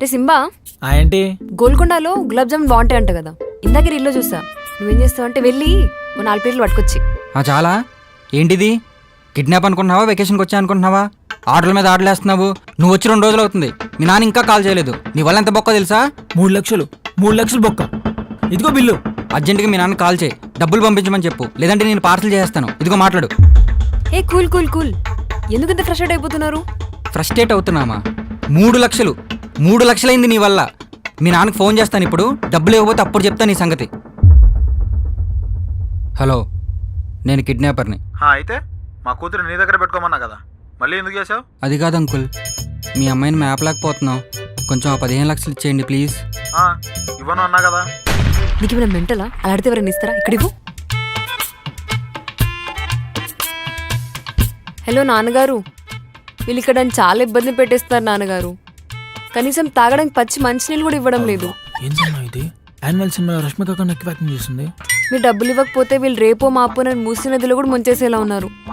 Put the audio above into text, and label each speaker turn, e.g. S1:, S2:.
S1: రే Simba,
S2: ఏంటి?
S1: గోల్కొండలో గులాబ్ జామున్ బాగుంటాయి అంట కదా. ఇందాక రీల్లో చూసా. నువ్వేం చేస్తావు అంటే వెళ్ళి ఓ 4 ప్లేట్లు పట్టుకొచ్చి.
S3: చాలా ఏంటిది? కిడ్నాప్ అనుకుంటున్నావా, వెకేషన్కి వచ్చా అనుకుంటున్నావా? ఆర్డర్ల మీద ఆర్డర్లు వేస్తున్నావు. నువ్వు వచ్చి 2 రోజులు అవుతుంది, మీ నాన్న ఇంకా కాల్ చేయలేదు. నీ వల్ల ఎంత బొక్క తెలుసా?
S2: 3 లక్షలు 3 లక్షలు బొక్క. ఇదిగో బిల్లు.
S3: అర్జెంటుగా మీ నాన్న కాల్ చేయి, డబ్బులు పంపించమని చెప్పు, లేదంటే నేను పార్సల్ చేస్తాను. ఇదిగో మాట్లాడు.
S1: ఏ కూల్ కూల్ కూల్, ఎందుకంత ఫ్రస్ట్రేట్ అయిపోతున్నారు?
S3: ఫ్రస్ట్రేట్ అవుతున్నామా? 3 లక్షలు 3 లక్షలైంది నీ వల్ల. మీ నాన్నకు ఫోన్ చేస్తాను ఇప్పుడు, డబ్బులు ఇవ్వకపోతే అప్పుడు చెప్తాను నీ సంగతి. హలో, నేను కిడ్నాపర్ని.
S4: అయితే మా కూతురు నీ దగ్గర పెట్టుకోమన్నా కదా, మళ్ళీ ఎందుకు చేసావు?
S3: అది కాదు అంకుల్, మీ అమ్మాయిని మేపలేకపోతున్నాం. కొంచెం ఆ 15 లక్షలు ఇచ్చేయండి ప్లీజ్.
S4: ఇవ్వను అన్నా కదా.
S1: నీకు ఏమైనా మెంటలా? అలా అడితే ఎవరైనా ఇస్తారా? ఇక్కడివ్వు. హలో నాన్నగారు, వీళ్ళు ఇక్కడ నన్ను చాలా ఇబ్బంది పెట్టేస్తున్నారు నాన్నగారు. కనీసం తాగడానికి పచ్చి మంచినీళ్ళు కూడా ఇవ్వడం లేదు.
S2: ఏం సినిమా ఇది? యాన్యువల్ సినిమా రష్మిక కన్నా ఎక్కువ యాక్టింగ్ చేస్తుంది.
S1: మీరు డబ్బులు ఇవ్వకపోతే వీళ్ళు రేపో మాపో నన్ను మూసి నదిలో కూడా ముంచేసేలా ఉన్నారు.